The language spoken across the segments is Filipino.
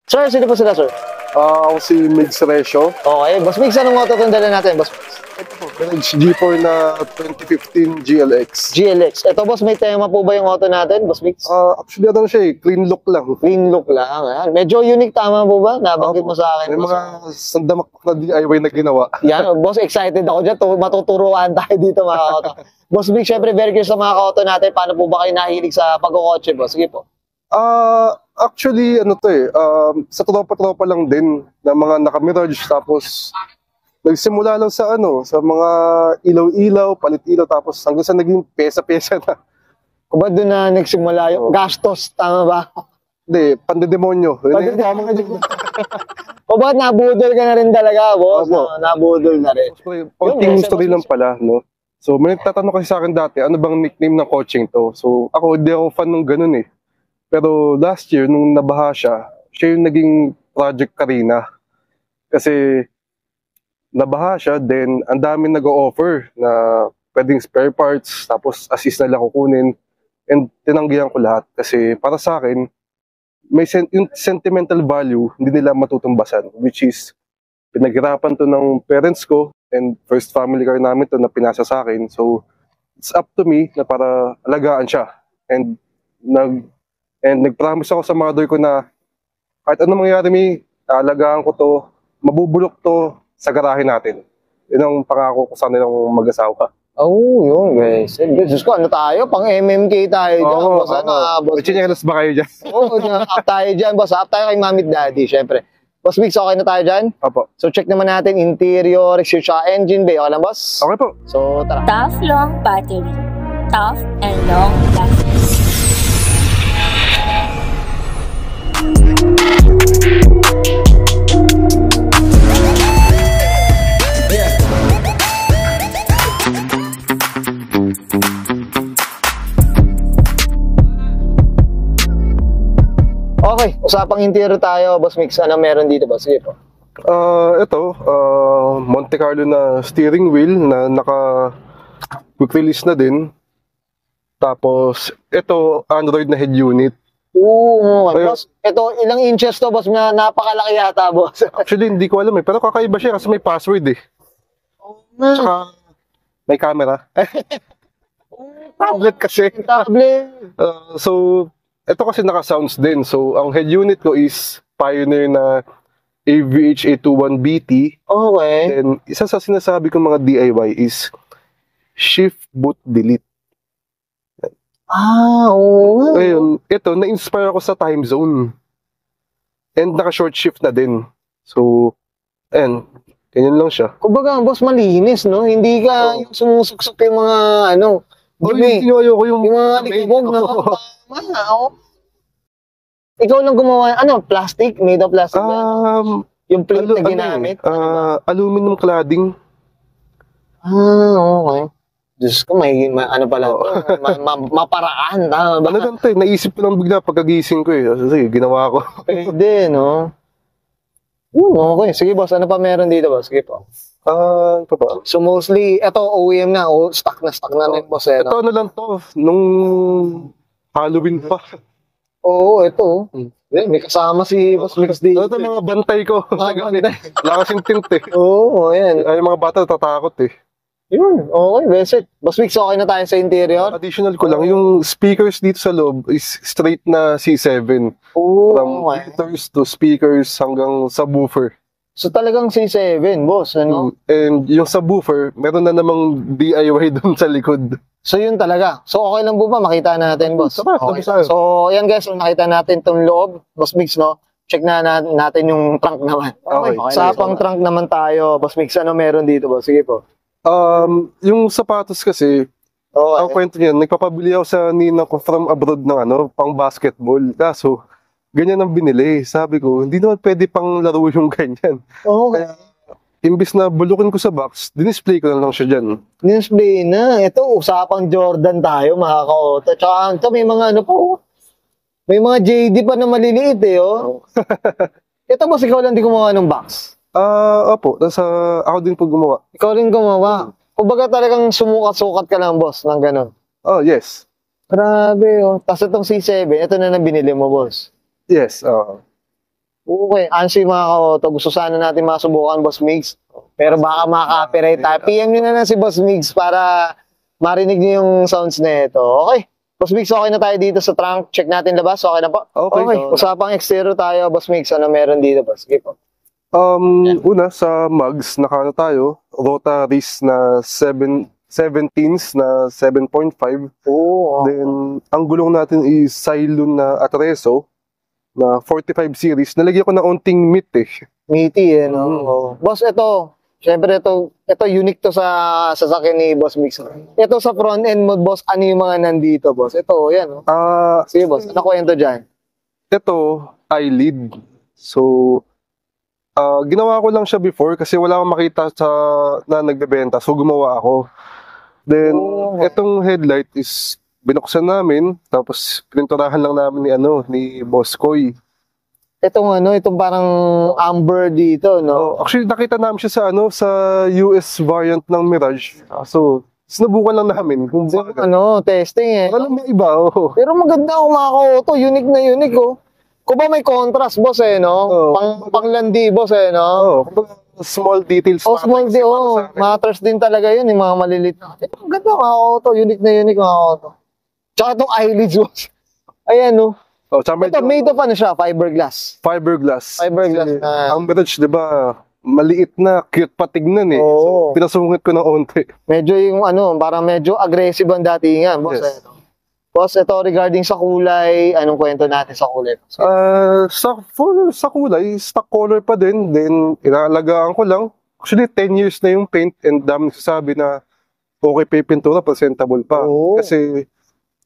Sir, sino po sila, sir? Ako si Migs Resio. Okay, Boss Migs, anong auto itong dala natin, Boss Migs? Ito po, G4 na 2015 GLX. GLX. Ito, Boss, may tema po ba yung auto natin, Boss Migs? Actually, ano siya eh, clean look lang. Clean look lang. Ayan. Medyo unique, tama po ba? Nabanggit mo sa akin. May Boss. mga sandamak na DIY na ginawa. Yan, Boss, excited ako dyan. Matuturuan tayo dito, mga auto. Boss Migs, syempre, very curious sa mga auto natin. Paano po ba kayo nahilig sa pagkakotse, Boss? Sige po. Actually, ano to eh, sa tropa-tropa lang din na mga naka-mirage, tapos nagsimula lang sa ano, sa mga ilaw-ilaw, palit-ilaw, tapos hanggang sa naging pesa-pesa na. Kung ba doon na nagsimula yung gastos, tama ba? Hindi, pandedemonyo. O ba, nabudol ka na rin talaga, Boss? Opo. Nabudol na rin. Konting story lang pala, no? So, may nagtatanong kasi sa akin dati, ano bang nickname ng coaching to? So, ako, hindi ako fan ng ganun eh. Pero last year, nung nabaha siya yung naging Project Karina. Kasi nabaha siya, then ang dami nag-o-offer na pwedeng spare parts, tapos assist na lang kukunin. And tinanggihan ko lahat kasi para sa akin, may yung sentimental value, hindi nila matutumbasan. Which is, pinaghirapan to ng parents ko and first family car namin to na pinasa sa akin. So, it's up to me na para alagaan siya. And nag-promise ako sa mother ko na kahit anong mangyari, alagaan ko to, mabubulok to sa garahe natin. Yun ang pangako ko sa nilang mag-asawa. Oh, yun, guys. Diyos ko, ano tayo? Pang MMK tayo dyan. Oo, Boss. chinelas ba kayo dyan? Oo, up tayo dyan, Boss. Up tayo kay Mami at Daddy, syempre. Boss Migs, okay na tayo dyan? Opo. So, check naman natin interior, exterior, engine bay. Okay lang, Boss? Okay po. So, tara. Tough long battery. Tough and long lasting. Okay, usapang interior tayo, Boss Migs. Ano meron dito, Boss? Sige po. Ito, Monte Carlo na steering wheel na naka-quick release na din. Tapos, ito, Android na head unit. Oo, okay. Boss. Ito, ilang inches to, Boss? Napakalaki yata, Boss. Actually, hindi ko alam eh. Pero kakaiba siya kasi may password eh. Tsaka, may camera. Tablet kasi. Tablet. So, ito kasi naka-sounds din. So, ang head unit ko is Pioneer na AVH821BT. Okay. And isa sa sinasabi ko mga DIY is shift, boot, delete. Oo. Ngayon, ito, na-inspire ako sa time zone. And naka-short shift na din. So, ayan, ganyan lang siya. Kumbaga, Boss, malinis, no? Hindi ka yung sumusuksok yung mga, dumi. Hindi ayoko yung mga likibog na Ikaw lang gumawa, plastic? Made of plastic na? Yung plate na ginamit? Aluminum cladding. Okay. Diyos ko, may pala ito. Maparaan. Tama ba? Ano lang tayo, naisip ko lang bigla pagkagising ko eh. Kasi ginawa ko. Pwede, no? Okay. Sige, Boss. Ano pa meron dito, Boss? Sige po. Ano pa? So, mostly, ito, OEM na. Stock na rin, Boss. Ito ano lang to, nung Halloween pa. Oo, ito. May kasama si Boss Migs dito. Ito mga bantay ko. Wala kasing tint eh. Oo, ayan. Ay, mga bata natatakot eh. Yun, okay, best it. Boss Migs, okay na tayo sa interior? Additional ko lang, yung speakers dito sa loob is straight na C7. From meters to speakers hanggang subwoofer. So talagang C7, Boss, ano? And yung subwoofer, meron na namang DIY dun sa likod. So yun talaga. So okay lang po ba? Makita natin, Boss. Okay. So yan guys, nakita natin itong loob, Boss Migs, no? Check na natin yung trunk naman. Okay. Sa pang trunk naman tayo, Boss Migs, ano meron dito, Boss? Sige po. Yung sapatos kasi, ang kwento niyan, nagpapabili ako sa nina ko from abroad ng pang basketball. Kaso, ganyan ang binili. Sabi ko, hindi naman pwede pang laro yung ganyan. Okay. Kaya, imbis na bulukin ko sa box, dinisplay ko na lang siya dyan. Dinisplay na. Ito, usapang Jordan tayo, mga ka-auto. Tsaka ito, may mga may mga JD pa na maliliit eh, oh. Ito, Boss, ikaw lang di gumawa ng box? Opo. Ako din po gumawa. Ikaw rin gumawa. Kumbaga talagang sumukat-sukat ka lang, Boss, ng ganun. Oh, yes. Grabe, oh. Tapos itong C7, ito na binili mo, Boss. Yes, Okay, ansi mga ka-auto. Gusto sana natin masubukan, Boss Migs. Pero baka maka-copyright tayo. PM nyo na lang si Boss Migs para marinig niyo yung sounds na ito. Okay. Boss Migs, okay na tayo dito sa trunk. Check natin labas. Okay na po? Okay. Usapang exterior tayo, Boss Migs. Ano meron dito, Boss? Sige po. Una, sa mugs, nakano tayo, rotaries na 17s na 7.5. Oo. Then, ang gulong natin is Cylon na Atrezo na 45 series. Nalagyan ko na onting meat eh. Meaty eh, no? Oo. Boss, ito. Siyempre, ito unique to sa sasakyan ni Boss Mix. Ito sa front end mo, Boss, ano yung mga nandito, Boss? Ito, yan, no? Sige, Boss. Ano kwento dyan? Ito, eyelid. So, ginawa ko lang siya before kasi wala akong makita na nagbebenta. So, gumawa ako. Then, itong headlight is binuksan namin, tapos pininturahan lang namin ni Boss Koy. Itong parang amber dito, no? Actually, nakita namin siya sa US variant ng Mirage. So, sinubukan lang namin kung testing eh. Wala namang iba, Pero maganda ako mga ka-auto, unique na unique, oh. Kung ba may contrast, Boss, eh, no? Panglandi, Boss, eh, no? Small details. Small details, matters din talaga yun, yung mga malilit. Ito, maganda mga ka-auto, unique na unique mga ka-auto. Tsaka itong eyelids, Boss. Ayan, no? Ito, made of siya? Fiberglass. Fiberglass. Fiberglass. Ang Mirage, di ba, maliit na, cute pa tignan eh. So, pinasungit ko ng onte. Medyo yung parang medyo aggressive ang datingan, Boss. Yes. Boss, ito regarding sa kulay, anong kwento natin sa kulay? Sa kulay, stock color pa din. Then, inaalagaan ko lang. Actually, 10 years na yung paint and dami nagsasabi na okay pa yung pintura, presentable pa. Kasi,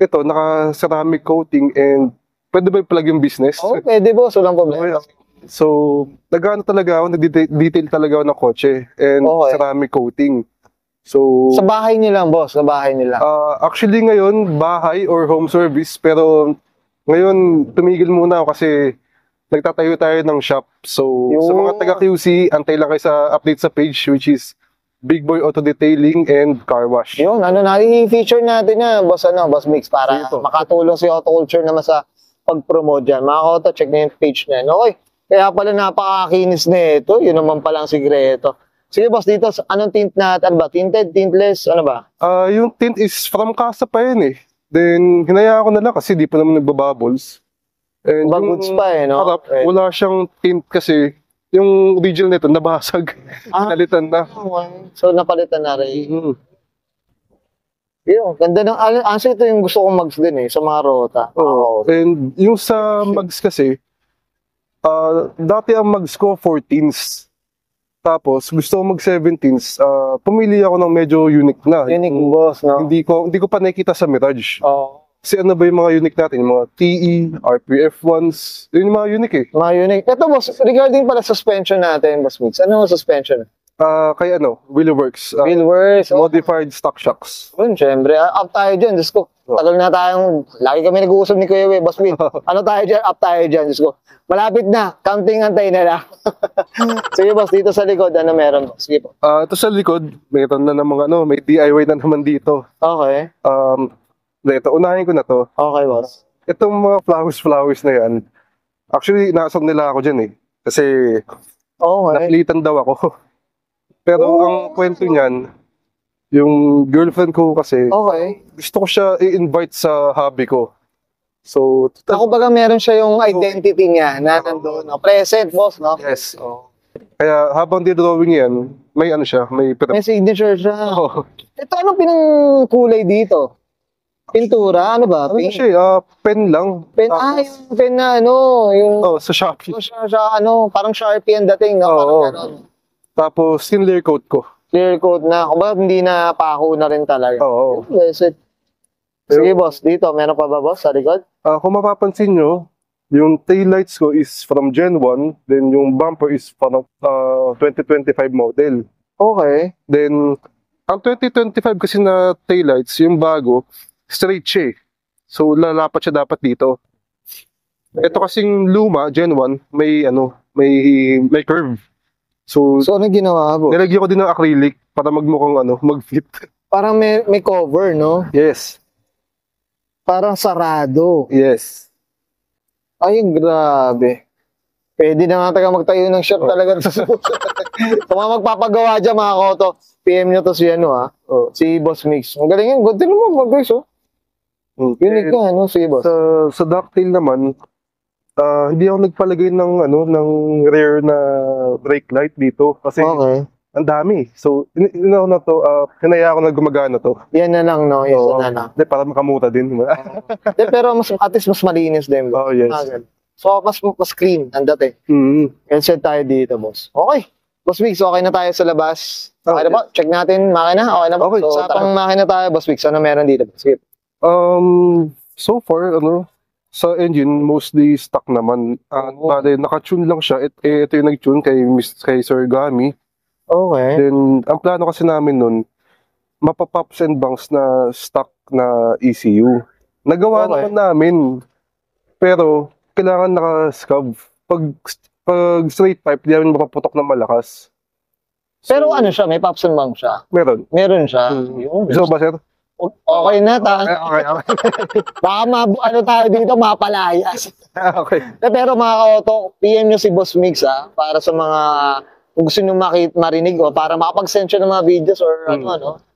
ito, naka-ceramic coating and pwede ba i-plug yung business? Pwede, Boss. Walang problema. So, nag-detail talaga ako ng kotse and ceramic coating. So, sa bahay niyo lang, Boss. Sa bahay nila. Actually, ngayon, bahay or home service. Pero, ngayon, tumigil muna ako kasi nagtatayo tayo ng shop. So, sa mga taga-QC, antay lang kayo sa update sa page, which is Big Boy Auto Detailing and Car Wash. Yun, i-feature natin na, Boss Mix, para makatulong si Auto Culture naman sa pag-promote dyan. Mga auto, check na yung page na yun. Okay, kaya pala napakakinis na ito. Yun naman palang sigreto. Sige, Boss, dito, anong tint natin? Ano ba? Tinted, tintless, ano ba? Yung tint is from Casa pa yun eh. Then, hinayaan ko na lang kasi di pa naman nagbabubbles. And Bagoods pa eh, no? Harap, wala siyang tint kasi yung original nito, nabasag. Nalitan na. So, napalitan na rin. Yun, ganda ng... Actually, ito yung gusto kong mags din eh, sa mga rota. And yung sa mags kasi, dati ang mags ko 14s. Tapos, gusto ko mag 17s. Pumili ako ng medyo unique na. Unique, Boss, no? Hindi ko pa nakikita sa Mirage. Kasi ano ba yung mga unique natin? Yung mga TE, RPF1s. Yun yung mga unique eh. Mga unique. Ito, Boss, regarding pala suspension natin, Boss Mix. Ano yung suspension? Kaya Wheelworks. Wheelworks. Modified stock shocks. Siyempre. Up tayo dyan. Diyos ko. Tagal na tayong... Lagi kami nag-uusap ni Kuya We, Boss Mix. Ano tayo dyan? Up tayo dyan. Diyos ko. Malapit na. Counting antay na lang. Sige, Boss. Dito sa likod, ano meron? Sige po. Ito sa likod, mayroon na namang may DIY na naman dito. Okay. Ito, unahin ko na to. Okay, Boss. Itong mga flowers na yan, actually, nakasog nila ako dyan eh. Kasi, napilitan daw ako. Pero ang kwento niyan, yung girlfriend ko kasi, gusto ko siya i-invite sa hobby ko. So, baga meron siya yung identity niya na nandun. Present, Boss, no? Yes. Kaya habang di-drawing yan, may may signature siya. Ito, anong pinangkulay dito? Pintura? Ano ba? Pen lang. Pen, yung pen na yung... sa Shopee. Parang Sharpie ang dating, no? Parang gano'n. Tapos, clear coat ko. Clear coat na. Kumbaga, hindi na pako na rin talaga. Sige, Boss. Dito, meron pa ba, Boss, sa likod? Kung mapapansin nyo, yung taillights ko is from Gen 1, then yung bumper is from 2025 model. Okay. Then, ang 2025 kasi na taillights, yung bago, straight siya eh. So, lalapat siya dapat dito. Ito kasing luma, Gen 1, may curve. So ano ginawa, Boss? Nilagyan ko din ng acrylic para magmukhang mag-fit. Parang may cover, no? Yes. Parang sarado. Yes. Ay, grabe. Pwede na nga tayo magtayo ng shop talaga sa susunod. Kung mga magpapagawa dyan, mga koto, PM nyo to si ano ha, si Boss Mix. Ang galing yan, good din naman, guys, oh. Unique ka, ano, si Boss. Sa ducktail naman, hindi ako nagpalagay ng rear na brake light dito kasi ang dami. So, hinaya ako na gumagana to. Yan na lang, no? Yes, na lang. Para makamura din. Pero at least mas malinis din. Oh, yes. So, mas clean ang dati. And set tayo dito, boss. Okay. Boss Mix, okay na tayo sa labas. Okay na ba? Check natin, makina. Okay na ba? Okay. So, tapang makina tayo, Boss Mix. Ano meron dito? Skip. So far, sa engine, mostly stock naman. Bale, naka-tune lang siya. Ito yung nag-tune kay Sir Gami. Okay. Then, ang plano kasi namin nun, mapapops and banks na stock na ECU. Nagawa naman namin, pero kailangan naka-scub. Pag straight pipe, di namin mapaputok na malakas. So, pero ano siya? May pops and bang siya? Meron. Meron siya. So ba, sir? Okay na, Okay. baka tayo dito, mapalayas. Okay. Pero mga ka-auto, PM nyo si Boss Mix para sa mga kung gusto nyo marinig o para makapag-send siya ng mga videos or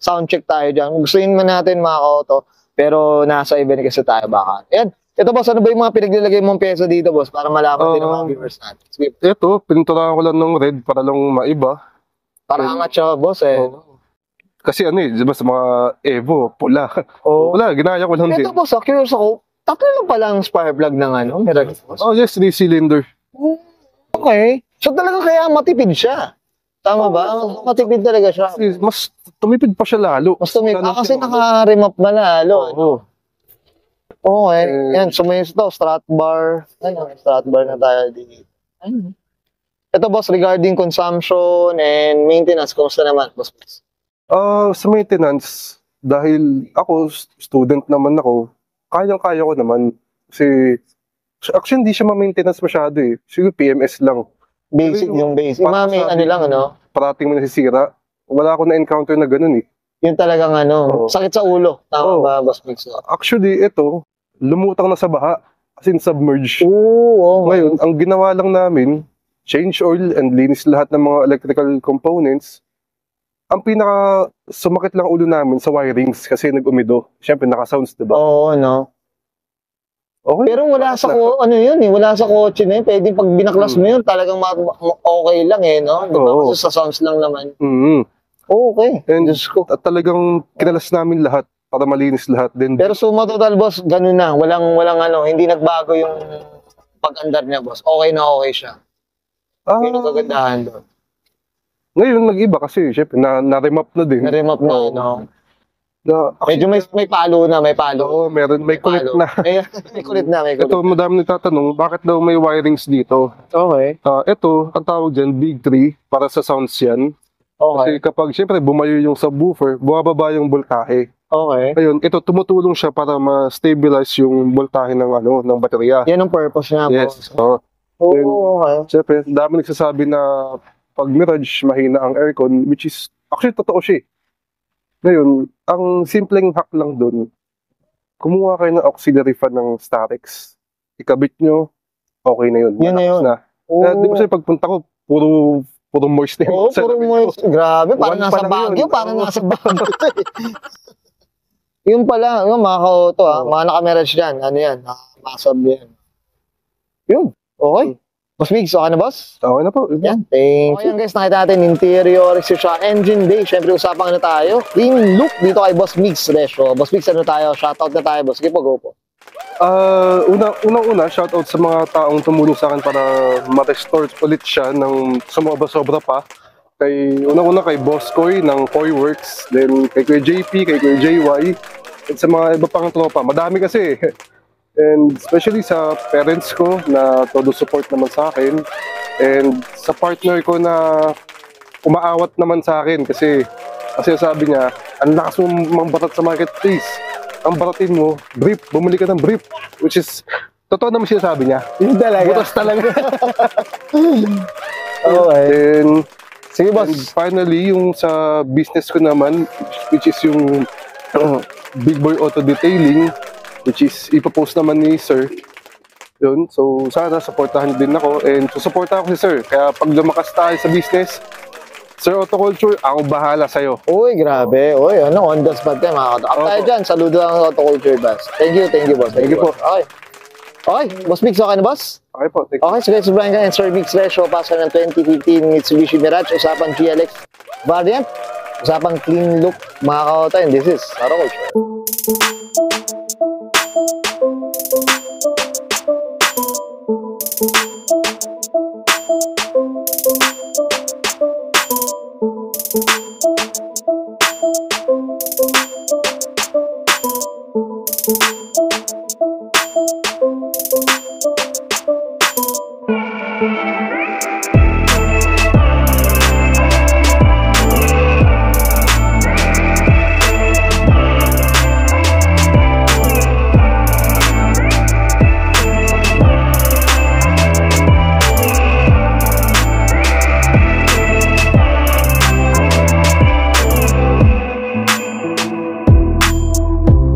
sound check tayo dyan. Kung gusto man natin mga ka-auto, pero nasa event kasi tayo baka. Yan. Ito boss, ano ba yung mga pinaglalagay mong pyesa dito boss para malaman din ng mga viewers natin? Sige. Ito, pininturahan ko lang ng red para lang maiba. Para angat siya boss eh. Kasi diba sa mga Evo, pula. Wala, ginaya ko lang din. Ito boss, curious ako, tatlo lang pala ang spark plug ng meron boss. Yes, 3-cylinder. Okay. So talaga kaya matipid siya. Tama ba? Matipid talaga siya. Mas tumipid pa siya lalo. Mas tumipid. Kasi naka-remap na lalo. Okay. Yan, sumayos to. Strut bar. Strut bar na tayo dito. Ito boss, regarding consumption and maintenance, kumusta naman boss? Sa maintenance, dahil ako, student naman ako, kayang-kaya ko naman. Kasi, actually, hindi siya ma-maintenance masyado eh. Siguro PMS lang. Basic yung basic. Mami, lang, parating mo nasisira. Wala ako na-encounter na ganun eh. Yun talagang sakit sa ulo. Tama ba, Boss Mix? Actually, ito, lumutang na sa baha. As in, submerge. Ngayon, ang ginawa lang namin, change oil and linis lahat ng mga electrical components. Ang pinaka sumakit lang ulo namin sa wirings kasi nag-umido. Siyempre, naka-sounds, diba? Okay. Pero wala sa wala sa kotse na yun. Pwede pag binaklas mo yun, talagang okay lang no? Diba? Kasi sa sounds lang naman. Okay. And talagang kinalas namin lahat para malinis lahat din. Pero suma total boss, ganun na. Walang hindi nagbago yung pag-andar niya boss. Okay na okay siya. Yun ang kagandahan doon. Ngayon, nag-iba kasi, syempre, na-remap na din. Na-remap na, medyo may palo na, may palo. Oo, may kulit na. May kulit na. Ito, madami nagtatanong, bakit daw may wirings dito? Okay. Ito, ang tawag dyan, Big 3, para sa sounds yan. Okay. Kasi kapag, syempre, bumayo yung subwoofer, bumababa yung voltahe. Okay. Ayun, ito, tumutulong siya para ma-stabilize yung voltahe ng baterya. Yan ang purpose niya. Yes. Okay. Syempre, dami nagsasabi na pag Mirage, mahina ang aircon, which is, actually, totoo siya. Ngayon, ang simpleng hack lang dun, kumuha kayo ng auxiliary fan ng Starex. Ikabit nyo, okay na yun. Yun na yun. Di ba sa'yo, pagpunta ko, puro moist na yun. Puro moist. Grabe, parang nasa Baguio. Parang nasa Baguio. Yung pala, mga ka-auto mga naka-Mirage dyan. Ano yan? Masab yan. Yun. Okay. Boss Migs, okay na boss? Okay na po. Yan, thank you. Guys, nakita natin interior, exterior, engine bay. Siyempre, usapang tayo. Clean look dito kay Boss Migs Resyo. Boss Migs, tayo? Shoutout na tayo, boss. Sige po, go po. Unang-una, shoutout sa mga taong tumulong sa akin para ma-restore ulit siya ng sumobra-sobra pa. Unang-una kay Boss Koy ng Koy Works, then kay Kuya JP, kay Kuya JY, at sa mga iba pang tropa. Madami kasi. And especially sa parents ko na todo support naman sa akin. And sa partner ko na umaawat naman sa akin kasi sabi niya, ang lakas mo mambatat sa marketplace. Ang baratin mo, brief, bumili ka ng brief. Which is, totoo naman sinasabi niya. Yun talaga. Butas talaga. Okay. And, sige boss. And finally, yung sa business ko naman, which is yung Big Boy Auto Detailing, which is ipapost naman ni Sir. Yun, so sana supportahan din ako and susuportahan ko si Sir. Kaya pag lumakas tayo sa business, Sir Autoculture, ako bahala sa'yo. Uy, grabe. Uy, ano, on the spot tayo mga kato. Up tayo dyan, saludo ang Autoculture Boss. Thank you, boss. Thank you po. Okay. Okay, Boss Biggs, okay na, boss? Okay po, thank you. Okay, so guys, Brian and Sir Biggs Ratio, pasa ng 2015 Mitsubishi Mirage, usapan GLX variant, usapan clean look, mga kaoto, and this is Autoculture.